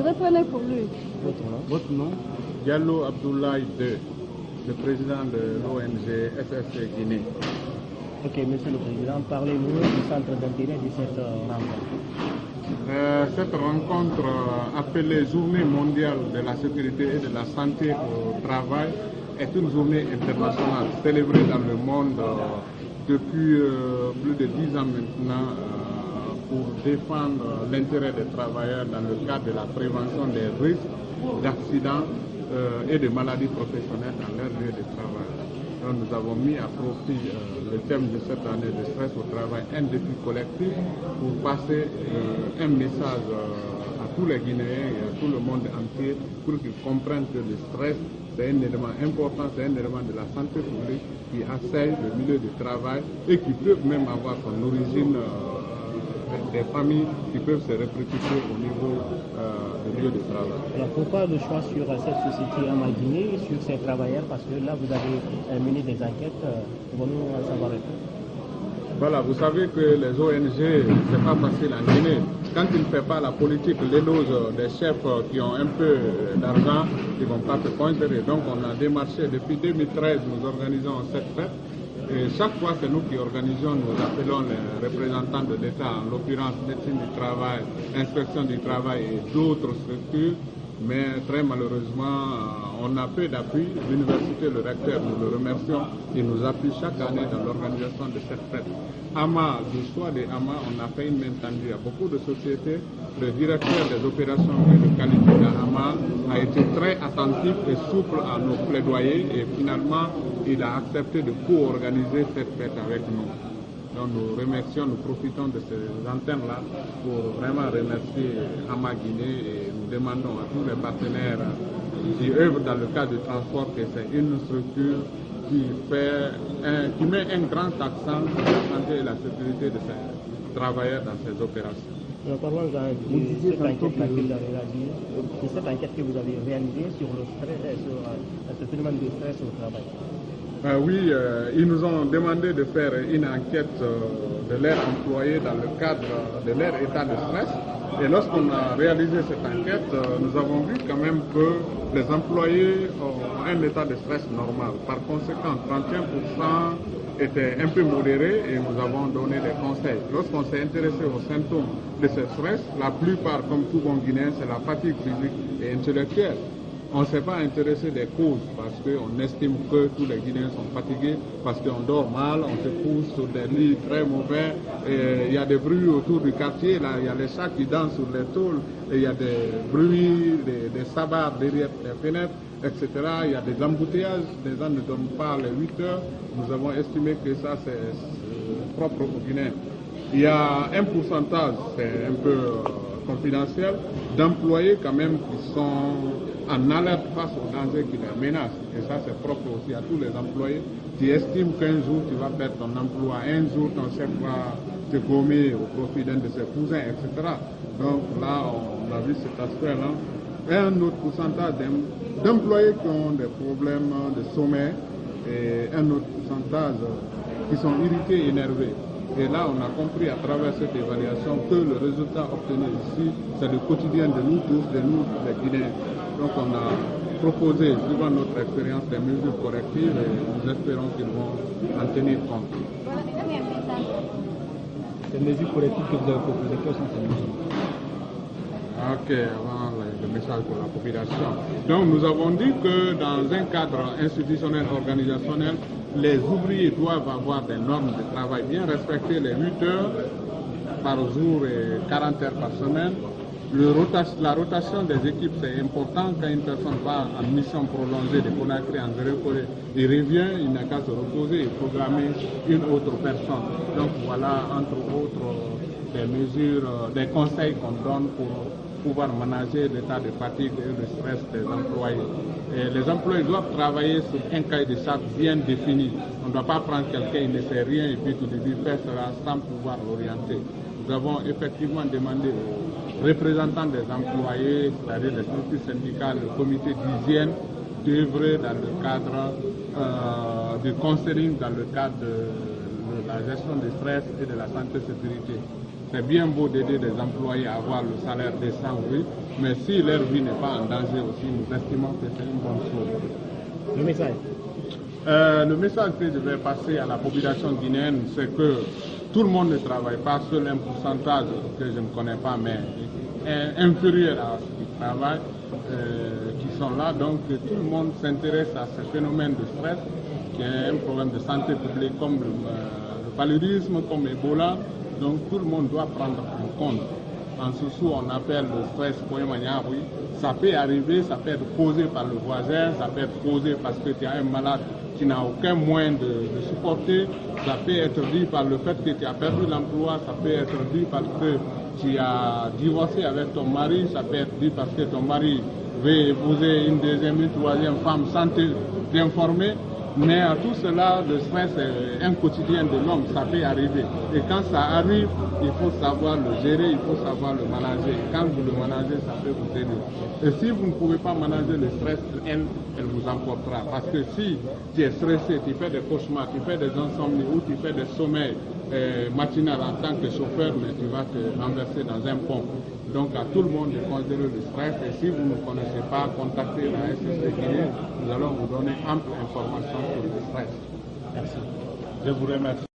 reprenez pour lui. Votre nom? Diallo Abdoulaye II, le président de l'ONG SFC Guinée. Ok, Monsieur le Président, parlez-nous du centre d'intérêt de cette rencontre. Cette rencontre appelée Journée mondiale de la sécurité et de la santé au travail est une journée internationale célébrée dans le monde depuis plus de 10 ans maintenant pour défendre l'intérêt des travailleurs dans le cadre de la prévention des risques d'accidents et de maladies professionnelles dans leur lieu de travail. Donc, nous avons mis à profit le thème de cette année de stress au travail, un défi collectif, pour passer un message à tous les Guinéens et à tout le monde entier pour qu'ils comprennent que le stress, c'est un élément important, c'est un élément de la santé publique qui assaille le milieu du travail et qui peut même avoir son origine des familles qui peuvent se répercuter au niveau du lieu de travail. Alors pourquoi le choix sur cette société en Guinée, sur ces travailleurs? Parce que là, vous avez mené des enquêtes, pouvons-nous en savoir un peu? Voilà, vous savez que les ONG, c'est pas facile en Guinée. Quand ils ne font pas la politique, l'éloge des chefs qui ont un peu d'argent, ils ne vont pas se pointer. Donc on a démarché depuis 2013, nous organisons cette fête. Et chaque fois, c'est nous qui organisons, nous appelons les représentants de l'État, en l'occurrence médecine du travail, inspection du travail et d'autres structures. Mais très malheureusement, on a peu d'appui. L'université, le recteur, nous le remercions, il nous appuie chaque année dans l'organisation de cette fête. AMA, du choix des AMA, on a fait une main tendue à beaucoup de sociétés. Le directeur des opérations et de qualité de AMA a été très attentif et souple à nos plaidoyers et finalement, il a accepté de co-organiser cette fête avec nous. Donc nous remercions, nous profitons de ces antennes-là pour vraiment remercier AMA Guinée et nous demandons à tous les partenaires qui œuvrent dans le cadre du transport que c'est une structure qui met un grand accent sur la santé et la sécurité de ses travailleurs dans ces opérations. Alors parlons de cette enquête que vous avez réalisée sur le stress, sur ce phénomène de stress au travail. Oui, ils nous ont demandé de faire une enquête de leurs employés dans le cadre de leur état de stress. Et lorsqu'on a réalisé cette enquête, nous avons vu quand même que les employés ont un état de stress normal. Par conséquent, 31% étaient un peu modérés et nous avons donné des conseils. Lorsqu'on s'est intéressé aux symptômes de ce stress, la plupart, comme tout bon Guinéen, c'est la fatigue physique et intellectuelle. On ne s'est pas intéressé des causes parce qu'on estime que tous les Guinéens sont fatigués, parce qu'on dort mal, on se couche sur des lits très mauvais, il y a des bruits autour du quartier, là, il y a les chats qui dansent sur les tôles, il y a des bruits, des sabbats derrière les fenêtres, etc. Il y a des embouteillages, les gens ne dorment pas les 8 heures. Nous avons estimé que ça c'est propre aux Guinéens. Il y a un pourcentage, c'est un peu confidentiel, d'employés quand même qui sont en alerte face aux dangers qui les menacent. Et ça, c'est propre aussi à tous les employés qui estiment qu'un jour tu vas perdre ton emploi, un jour ton chef va te gommer au profit d'un de ses cousins, etc. Donc là, on a vu cet aspect-là. Et un autre pourcentage d'employés qui ont des problèmes de sommeil et un autre pourcentage qui sont irrités et énervés. Et là, on a compris à travers cette évaluation que le résultat obtenu ici, c'est le quotidien de nous tous, de nous les Guinéens. Donc on a proposé, suivant notre expérience, des mesures correctives et nous espérons qu'ils vont en tenir compte. Ces mesures correctives que vous avez proposées, quelles sont ces mesures? Ok, avant le message pour la population. Donc nous avons dit que dans un cadre institutionnel, organisationnel, les ouvriers doivent avoir des normes de travail bien respectées, les 8 heures par jour et 40 heures par semaine. La rotation des équipes, c'est important. Quand une personne va en mission prolongée de Conakry en Zéro-Corée, il revient, il n'a qu'à se reposer et programmer une autre personne. Donc voilà, entre autres, des mesures, des conseils qu'on donne pour pouvoir manager l'état de fatigue et le stress des employés. Et les employés doivent travailler sur un cahier de charges bien défini. On ne doit pas prendre quelqu'un, il ne sait rien et puis tout lui dire faire cela sans pouvoir l'orienter. Nous avons effectivement demandé aux représentants des employés, c'est-à-dire les structures syndicales, le comité d'hygiène, d'œuvrer dans le cadre du counseling, dans le cadre de la gestion du stress et de la santé-sécurité. c'est bien beau d'aider des employés à avoir le salaire décent, oui, mais si leur vie n'est pas en danger aussi, nous estimons que c'est une bonne chose. Le message? Le message que je vais passer à la population guinéenne, c'est que tout le monde ne travaille pas, seul un pourcentage que je ne connais pas, mais inférieur à ce qui travaillent, qui sont là. Donc tout le monde s'intéresse à ce phénomène de stress, qui est un problème de santé publique comme le paludisme, comme Ebola. Donc tout le monde doit prendre en compte. En sous on appelle le stress oui. Ça peut arriver, ça peut être causé par le voisin, ça peut être causé parce que tu as un malade qui n'a aucun moyen de supporter, ça peut être dû par le fait que tu as perdu l'emploi, ça peut être dû parce que tu as divorcé avec ton mari, ça peut être dû parce que ton mari veut épouser une deuxième, une troisième femme sans t'informer. Mais à tout cela, le stress est un quotidien de l'homme, ça peut arriver. Et quand ça arrive, il faut savoir le gérer, il faut savoir le manager. Et quand vous le managez, ça peut vous aider. Et si vous ne pouvez pas manager le stress, elle vous emportera. Parce que si tu es stressé, tu fais des cauchemars, tu fais des insomnies ou tu fais des sommeils matinal en tant que chauffeur, mais tu vas te renverser dans un pont. Donc à tout le monde de considérer le stress, et si vous ne connaissez pas, contactez la SSC Guinée, nous allons vous donner ample information sur le stress. Merci. Je vous remercie.